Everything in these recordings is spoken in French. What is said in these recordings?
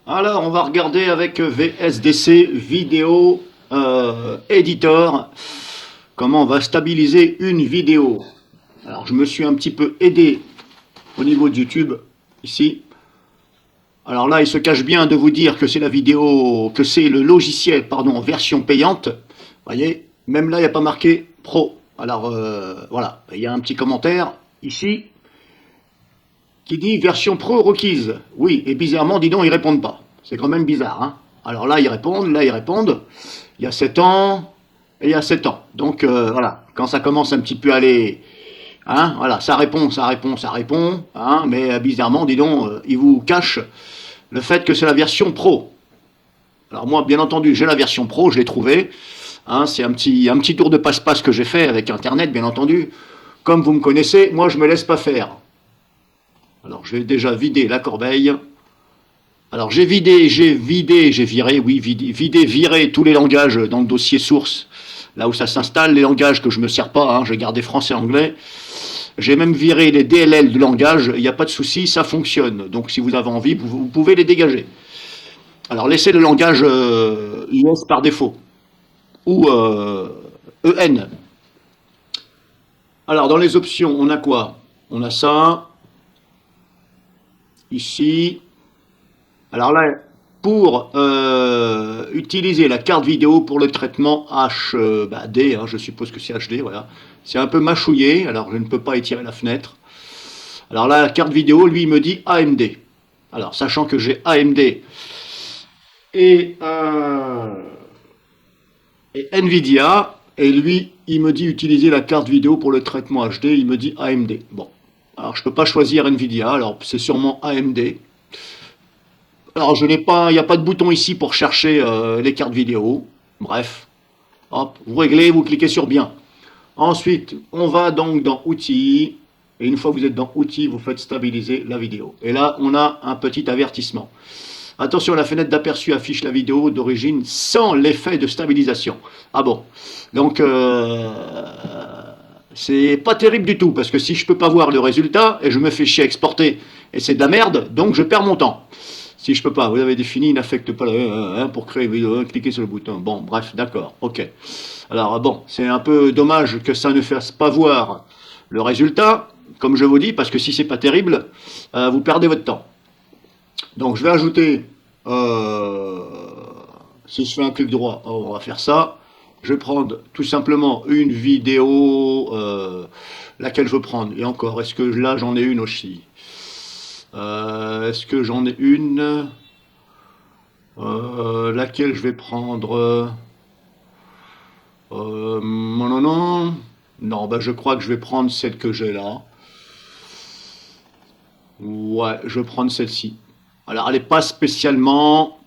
Alors, on va regarder avec VSDC Vidéo Editor comment on va stabiliser une vidéo. Alors, je me suis un petit peu aidé au niveau de YouTube ici. Alors là, il se cache bien de vous dire que c'est la vidéo, que c'est le logiciel, pardon, en version payante. Vous voyez, même là, il n'y a pas marqué Pro. Alors voilà, il y a un petit commentaire ici qui dit version pro requise. Oui, et bizarrement, dis donc, ils répondent pas. C'est quand même bizarre, hein. Alors là, ils répondent, là, ils répondent. Il y a 7 ans et il y a 7 ans. Donc voilà, quand ça commence un petit peu à aller, hein, voilà, ça répond, ça répond, ça répond, hein, mais bizarrement, dis donc, ils vous cachent le fait que c'est la version pro. Alors moi, bien entendu, j'ai la version pro, je l'ai trouvée. Hein, c'est un petit tour de passe-passe que j'ai fait avec Internet, bien entendu. Comme vous me connaissez, moi, je ne me laisse pas faire. Alors, je vais déjà vider la corbeille. Alors, j'ai viré, oui, viré tous les langages dans le dossier source, là où ça s'installe, les langages que je ne me sers pas, hein, j'ai gardé français et anglais. J'ai même viré les DLL de langage, il n'y a pas de souci, ça fonctionne. Donc, si vous avez envie, vous pouvez les dégager. Alors, laissez le langage US par défaut, ou EN. Alors, dans les options, on a quoi? On a ça, ici. Alors là, pour utiliser la carte vidéo pour le traitement HD, hein, je suppose que c'est HD, voilà. C'est un peu mâchouillé, alors je ne peux pas étirer la fenêtre. Alors là, la carte vidéo, lui, il me dit AMD. Alors, sachant que j'ai AMD et, et Nvidia, et lui, il me dit utiliser la carte vidéo pour le traitement HD, il me dit AMD. Bon, alors je ne peux pas choisir Nvidia, alors c'est sûrement AMD. Alors je n'ai pas, il n'y a pas de bouton ici pour chercher les cartes vidéo. Bref, hop, vous réglez, vous cliquez sur bien. Ensuite, on va donc dans outils. Et une fois que vous êtes dans outils, vous faites stabiliser la vidéo. Et là, on a un petit avertissement. Attention, la fenêtre d'aperçu affiche la vidéo d'origine sans l'effet de stabilisation. Ah bon. Donc, c'est pas terrible du tout, parce que si je peux pas voir le résultat, et je me fais chier à exporter, et c'est de la merde, donc je perds mon temps. Si je peux pas, vous avez défini, n'affecte pas pour créer une vidéo, cliquez sur le bouton. Bon, bref, d'accord, ok. Alors bon, c'est un peu dommage que ça ne fasse pas voir le résultat, comme je vous dis, parce que si c'est pas terrible, vous perdez votre temps. Donc je vais ajouter, euh, si je fais un clic droit, on va faire ça. Je vais prendre tout simplement une vidéo, laquelle je veux prendre. Et encore, est-ce que là j'en ai une aussi? Est-ce que j'en ai une? Laquelle je vais prendre? Non, non, non. Non, bah, je crois que je vais prendre celle que j'ai là. Ouais, je vais prendre celle-ci. Alors, elle n'est pas spécialement.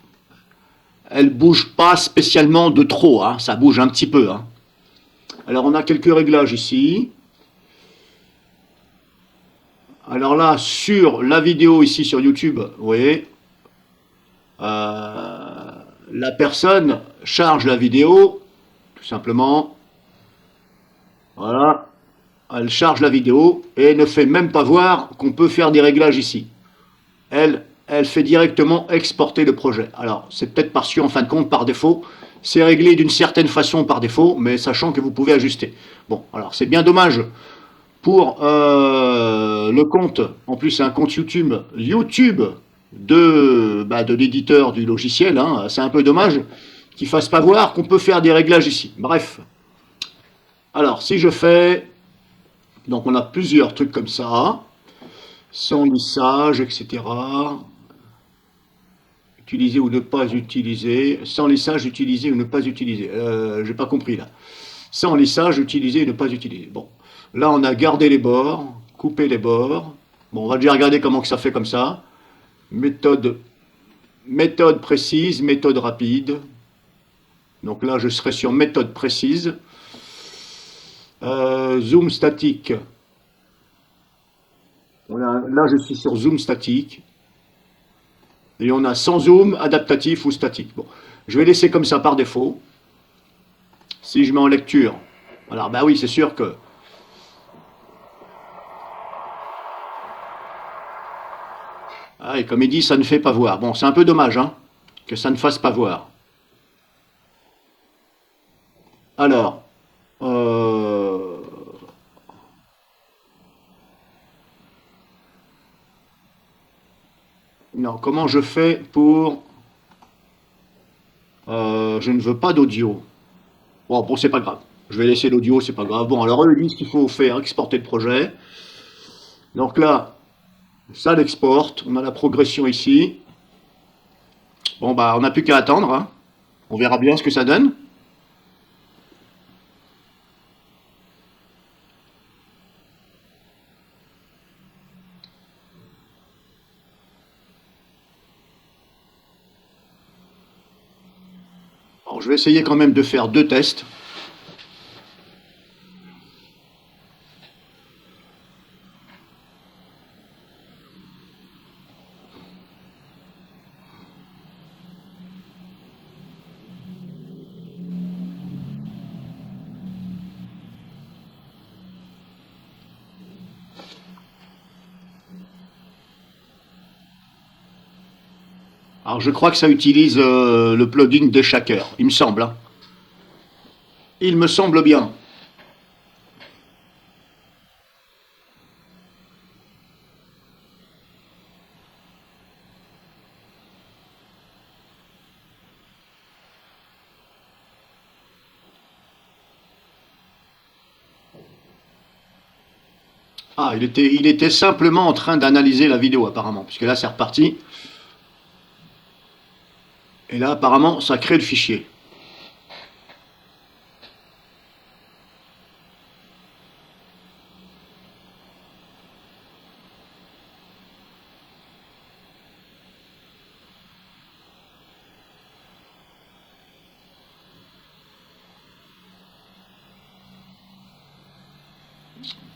Elle bouge pas spécialement de trop, hein. Ça bouge un petit peu, hein. Alors, on a quelques réglages ici. Alors là, sur la vidéo ici sur YouTube, vous voyez, euh, la personne charge la vidéo, tout simplement. Voilà. Elle charge la vidéo et ne fait même pas voir qu'on peut faire des réglages ici. Elle fait directement exporter le projet. Alors, c'est peut-être parce qu'en fin de compte, par défaut, c'est réglé d'une certaine façon par défaut, mais sachant que vous pouvez ajuster. Bon, alors c'est bien dommage pour le compte, en plus c'est un compte YouTube de l'éditeur du logiciel, hein, c'est un peu dommage qu'il ne fasse pas voir qu'on peut faire des réglages ici. Bref, alors si je fais, donc on a plusieurs trucs comme ça, sans lissage, etc. Utiliser ou ne pas utiliser, sans lissage, utiliser ou ne pas utiliser. J'ai pas compris là. Sans lissage, utiliser ou ne pas utiliser. Bon, là on a gardé les bords, coupé les bords. Bon, on va déjà regarder comment que ça fait comme ça. Méthode précise, méthode rapide. Donc là, je serai sur méthode précise. Zoom statique. Là, je suis sur zoom statique. Et on a sans zoom, adaptatif ou statique. Bon, je vais laisser comme ça par défaut. Si je mets en lecture, alors bah oui, c'est sûr que Ah, et comme il dit, ça ne fait pas voir. Bon, c'est un peu dommage, hein, que ça ne fasse pas voir. Alors, euh, non, comment je fais pour... je ne veux pas d'audio. Bon, c'est pas grave. Je vais laisser l'audio, c'est pas grave. Bon, alors eux, ils disent qu'il faut faire exporter le projet. Donc là, ça l'exporte. On a la progression ici. Bon, bah, on n'a plus qu'à attendre, hein. On verra bien ce que ça donne. Alors, je vais essayer quand même de faire deux tests. Alors, je crois que ça utilise le plugin de Shaker, il me semble, hein. Il me semble bien. Ah, il était simplement en train d'analyser la vidéo, apparemment, puisque là, c'est reparti. Et là, apparemment, ça crée le fichier.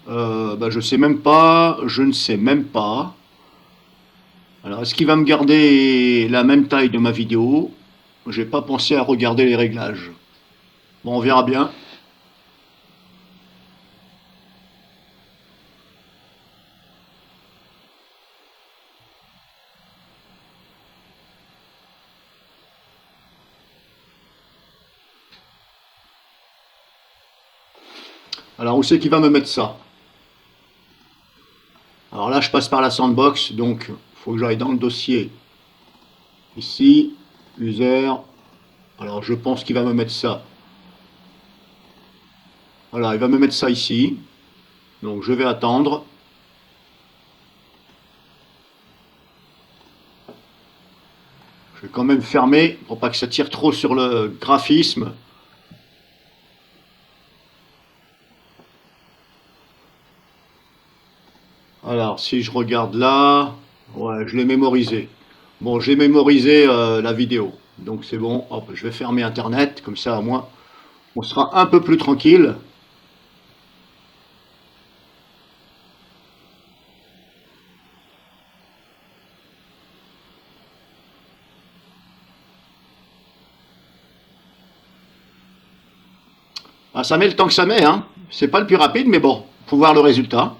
Bah, je sais même pas, je ne sais même pas. Alors, est-ce qu'il va me garder la même taille de ma vidéo? J'ai pas pensé à regarder les réglages. Bon, on verra bien. Alors, où c'est qu'il va me mettre ça? Alors là, je passe par la sandbox, donc il faut que j'aille dans le dossier. Ici, user. Alors, je pense qu'il va me mettre ça. Voilà, il va me mettre ça ici. Donc, je vais attendre. Je vais quand même fermer pour pas que ça tire trop sur le graphisme. Alors, si je regarde là, ouais, je l'ai mémorisé. Bon, j'ai mémorisé la vidéo. Donc c'est bon, hop, je vais fermer Internet, comme ça au moins on sera un peu plus tranquille. Ah, ça met le temps que ça met, hein. C'est pas le plus rapide, mais bon, faut voir le résultat.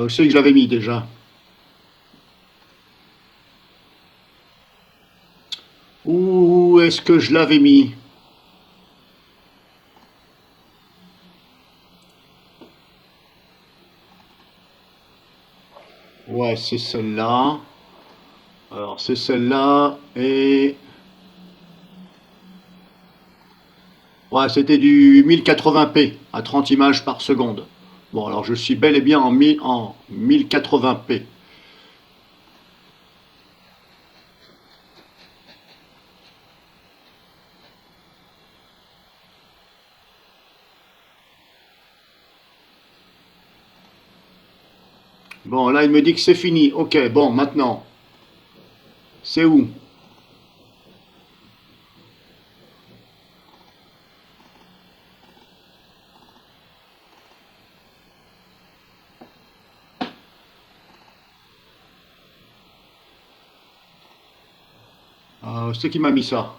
Je sais que je l'avais mis déjà. Où est-ce que je l'avais mis? Ouais, c'est celle-là. Alors c'est celle-là et ouais, c'était du 1080p à 30 images par seconde. Bon, alors je suis bel et bien en 1080p. Bon, là, il me dit que c'est fini. Ok, bon, maintenant, c'est où? C'est qui m'a mis ça?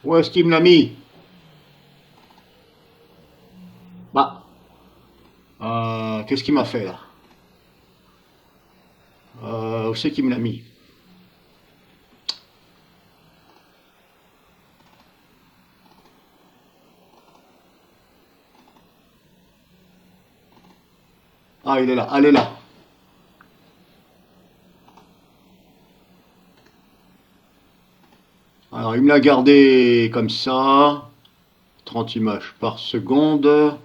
Où est-ce qu'il me l'a mis? Bah, qu'est-ce qu'il m'a fait là? Où c'est qu'il me l'a mis? Ah, il est là, elle est là. Alors, il me l'a gardé comme ça, 30 images par seconde.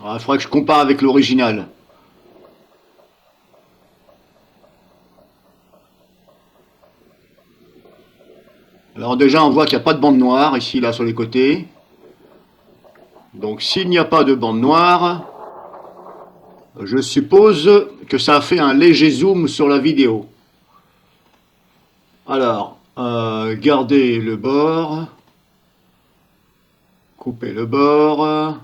Alors, il faudrait que je compare avec l'original. Alors déjà, on voit qu'il n'y a pas de bande noire ici, là, sur les côtés. Donc, s'il n'y a pas de bande noire, je suppose que ça a fait un léger zoom sur la vidéo. Alors, garder le bord, couper le bord.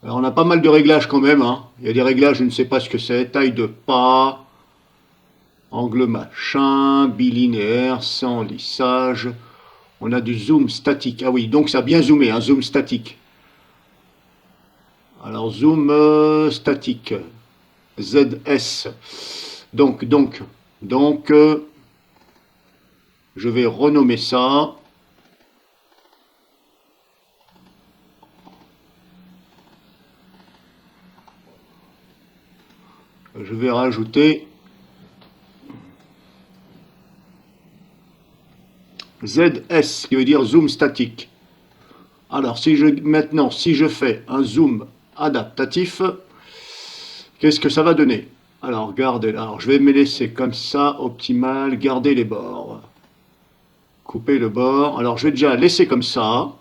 Alors, on a pas mal de réglages quand même, hein. Il y a des réglages, je ne sais pas ce que c'est, taille de pas, angle machin, bilinéaire, sans lissage. On a du zoom statique. Ah oui, donc ça a bien zoomé, un zoom statique. Alors, zoom statique. ZS. Donc, je vais renommer ça. Je vais rajouter ZS, qui veut dire zoom statique. Alors, maintenant, si je fais un zoom adaptatif, qu'est-ce que ça va donner? Alors, je vais me laisser comme ça, optimal, garder les bords. Couper le bord. Alors, je vais déjà laisser comme ça.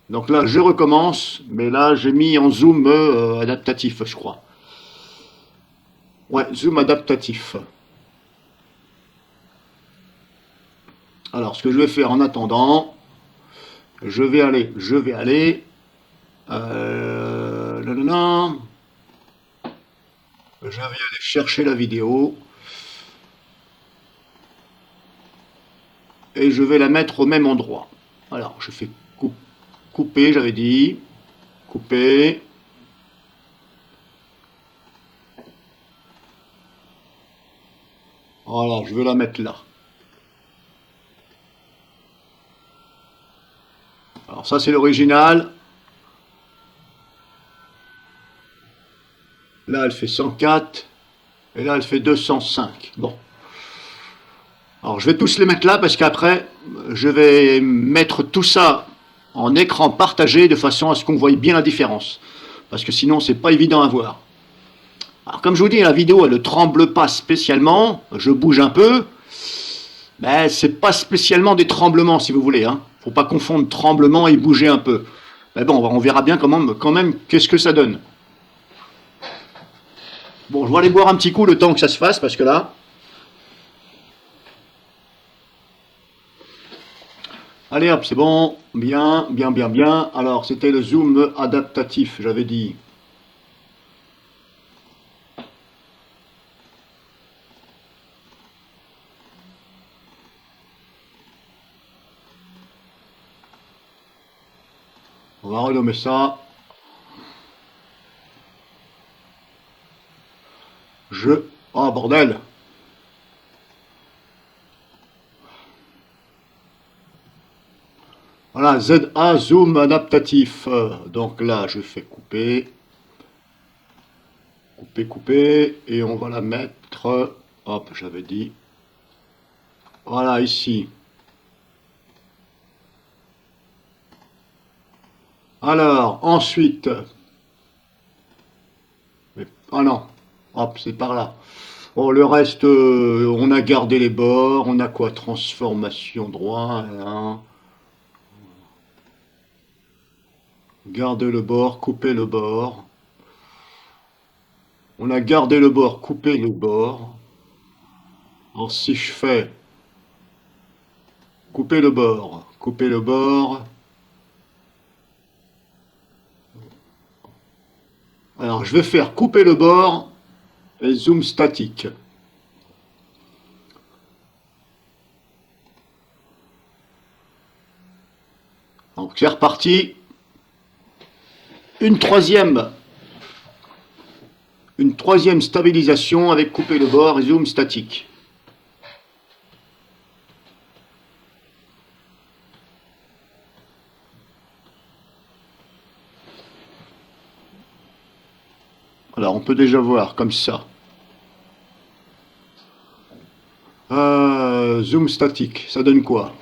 Donc là, je recommence, mais là, j'ai mis en zoom adaptatif, je crois. Ouais, zoom adaptatif. Alors, ce que je vais faire en attendant, je vais aller, nanana. Je vais aller chercher la vidéo et je vais la mettre au même endroit. Alors, je fais couper, j'avais dit, couper. Voilà, je vais la mettre là. Alors ça, c'est l'original. Là, elle fait 104. Et là, elle fait 205. Bon. Alors, je vais tous les mettre là parce qu'après, je vais mettre tout ça en écran partagé de façon à ce qu'on voie bien la différence. Parce que sinon, c'est pas évident à voir. Alors, comme je vous dis, la vidéo, elle ne tremble pas spécialement. Je bouge un peu. Mais c'est pas spécialement des tremblements, si vous voulez. Hein. Faut pas confondre tremblement et bouger un peu. Mais bon, on verra bien quand même qu'est-ce que ça donne. Bon, je vais aller boire un petit coup le temps que ça se fasse, parce que là... Allez hop, c'est bon. Bien, bien, bien, bien. Alors, c'était le zoom adaptatif, j'avais dit. On va renommer ça. Oh, bordel! Voilà, ZA zoom adaptatif. Donc là, je fais couper, couper, couper, et on va la mettre, hop, j'avais dit, voilà, ici. Alors, ensuite, Ah non, hop, c'est par là. Bon, le reste, on a gardé les bords, on a quoi? Transformation droit, hein. Garder le bord, couper le bord. On a gardé le bord, coupé le bord. Alors si je fais couper le bord. Alors je vais faire couper le bord et zoom statique. Donc c'est reparti. Une troisième, une troisième stabilisation avec couper le bord et zoom statique. Alors on peut déjà voir comme ça. Zoom statique, ça donne quoi?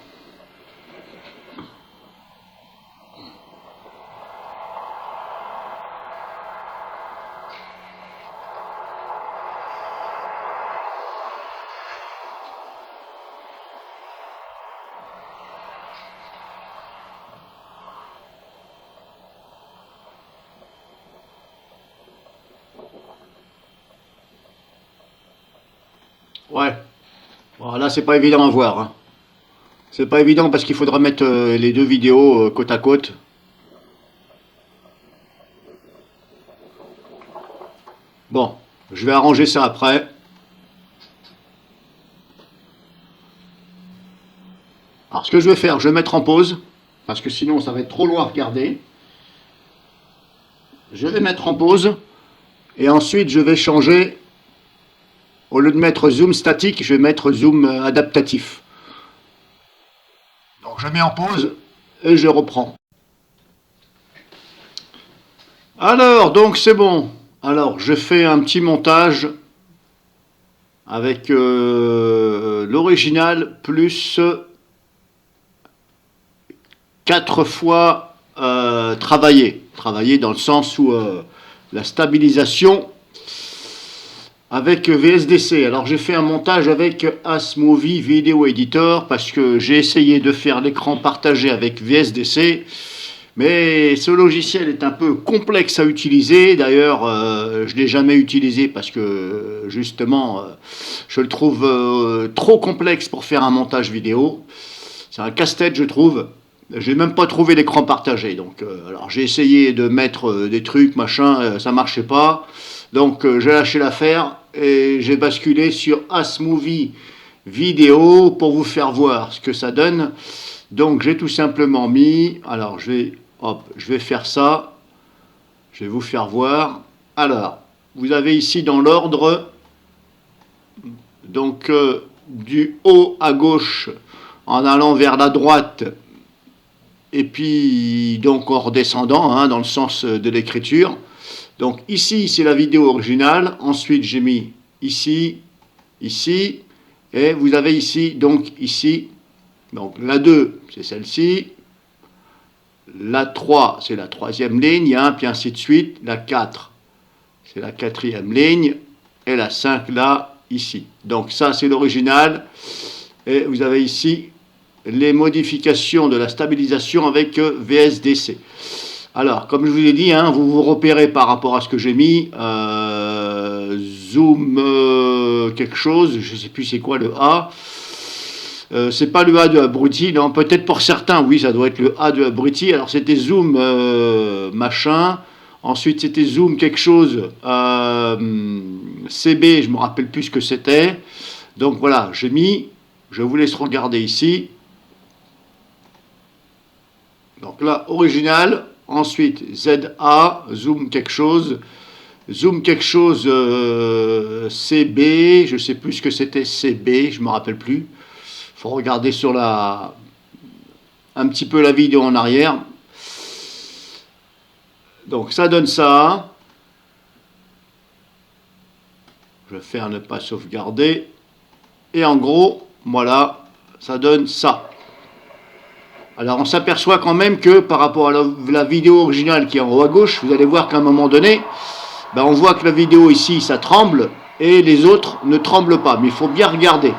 Ouais. Bon, là c'est pas évident à voir, hein. C'est pas évident parce qu'il faudra mettre les deux vidéos côte à côte. Bon, je vais arranger ça après. Alors ce que je vais faire, je vais mettre en pause, parce que sinon ça va être trop loin à regarder. Je vais mettre en pause, et ensuite je vais changer, au lieu de mettre zoom statique, je vais mettre zoom adaptatif. Donc je mets en pause, et je reprends. Alors, donc c'est bon. Alors, je fais un petit montage avec l'original plus 4 fois travaillé. Travaillé dans le sens où la stabilisation avec VSDC. Alors j'ai fait un montage avec Asmovie Video Editor parce que j'ai essayé de faire l'écran partagé avec VSDC. Mais ce logiciel est un peu complexe à utiliser. D'ailleurs, je ne l'ai jamais utilisé parce que justement, je le trouve trop complexe pour faire un montage vidéo. C'est un casse-tête, je trouve. J'ai même pas trouvé l'écran partagé. Donc, alors j'ai essayé de mettre des trucs, machin, ça marchait pas. Donc, j'ai lâché l'affaire et j'ai basculé sur Asmovie Vidéo pour vous faire voir ce que ça donne. Donc, j'ai tout simplement mis. Alors, hop, je vais faire ça. Je vais vous faire voir. Alors, vous avez ici dans l'ordre, donc du haut à gauche en allant vers la droite et puis donc en redescendant hein, dans le sens de l'écriture. Donc ici c'est la vidéo originale, ensuite j'ai mis ici, ici, et vous avez ici, donc ici, donc la 2 c'est celle-ci, la 3 c'est la troisième ligne, hein, puis ainsi de suite, la 4 c'est la quatrième ligne, et la 5 là, ici. Donc ça c'est l'original, et vous avez ici les modifications de la stabilisation avec VSDC. Alors, comme je vous l'ai dit, hein, vous vous repérez par rapport à ce que j'ai mis. Zoom quelque chose, je ne sais plus c'est quoi le A. C'est pas le A de abruti, non, peut-être pour certains, oui, ça doit être le A de abruti. Alors c'était zoom machin. Ensuite c'était zoom quelque chose CB, je me rappelle plus ce que c'était. Donc voilà, j'ai mis. Je vous laisse regarder ici. Donc là, original, ensuite ZA, zoom quelque chose CB, je ne sais plus ce que c'était CB, je ne me rappelle plus. Il faut regarder sur un petit peu la vidéo en arrière. Donc ça donne ça. Je vais faire ne pas sauvegarder. Et en gros, voilà, ça donne ça. Alors on s'aperçoit quand même que par rapport à la vidéo originale qui est en haut à gauche, vous allez voir qu'à un moment donné, ben on voit que la vidéo ici, ça tremble, et les autres ne tremblent pas. Mais il faut bien regarder.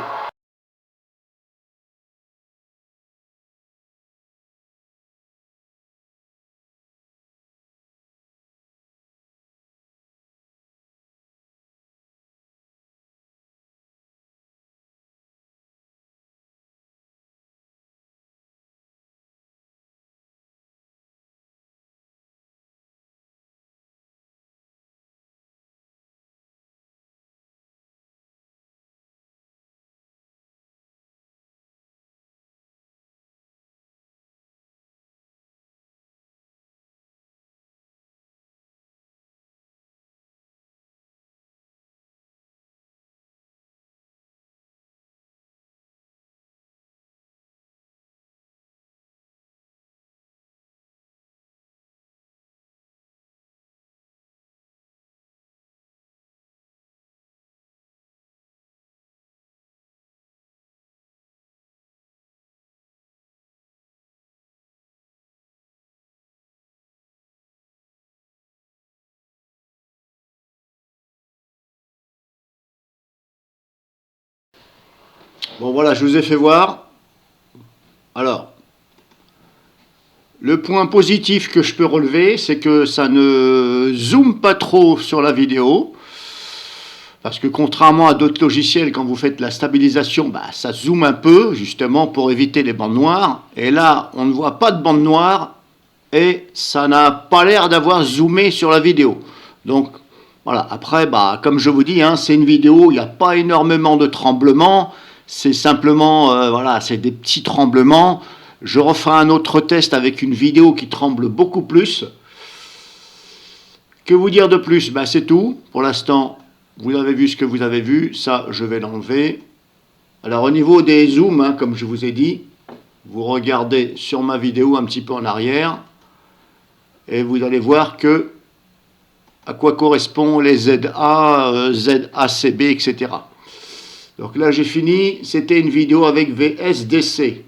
Bon voilà, je vous ai fait voir. Alors, le point positif que je peux relever, c'est que ça ne zoome pas trop sur la vidéo. Parce que contrairement à d'autres logiciels, quand vous faites la stabilisation, bah, ça zoome un peu, justement pour éviter les bandes noires. Et là, on ne voit pas de bandes noires et ça n'a pas l'air d'avoir zoomé sur la vidéo. Donc, voilà. Après, bah, comme je vous dis, hein, c'est une vidéo, il n'y a pas énormément de tremblements. C'est simplement, voilà, c'est des petits tremblements. Je referai un autre test avec une vidéo qui tremble beaucoup plus. Que vous dire de plus? Ben, c'est tout. Pour l'instant, vous avez vu ce que vous avez vu. Ça, je vais l'enlever. Alors, au niveau des zooms, hein, comme je vous ai dit, vous regardez sur ma vidéo un petit peu en arrière et vous allez voir que à quoi correspondent les ZA, ZACB, etc. Donc là, j'ai fini. C'était une vidéo avec VSDC.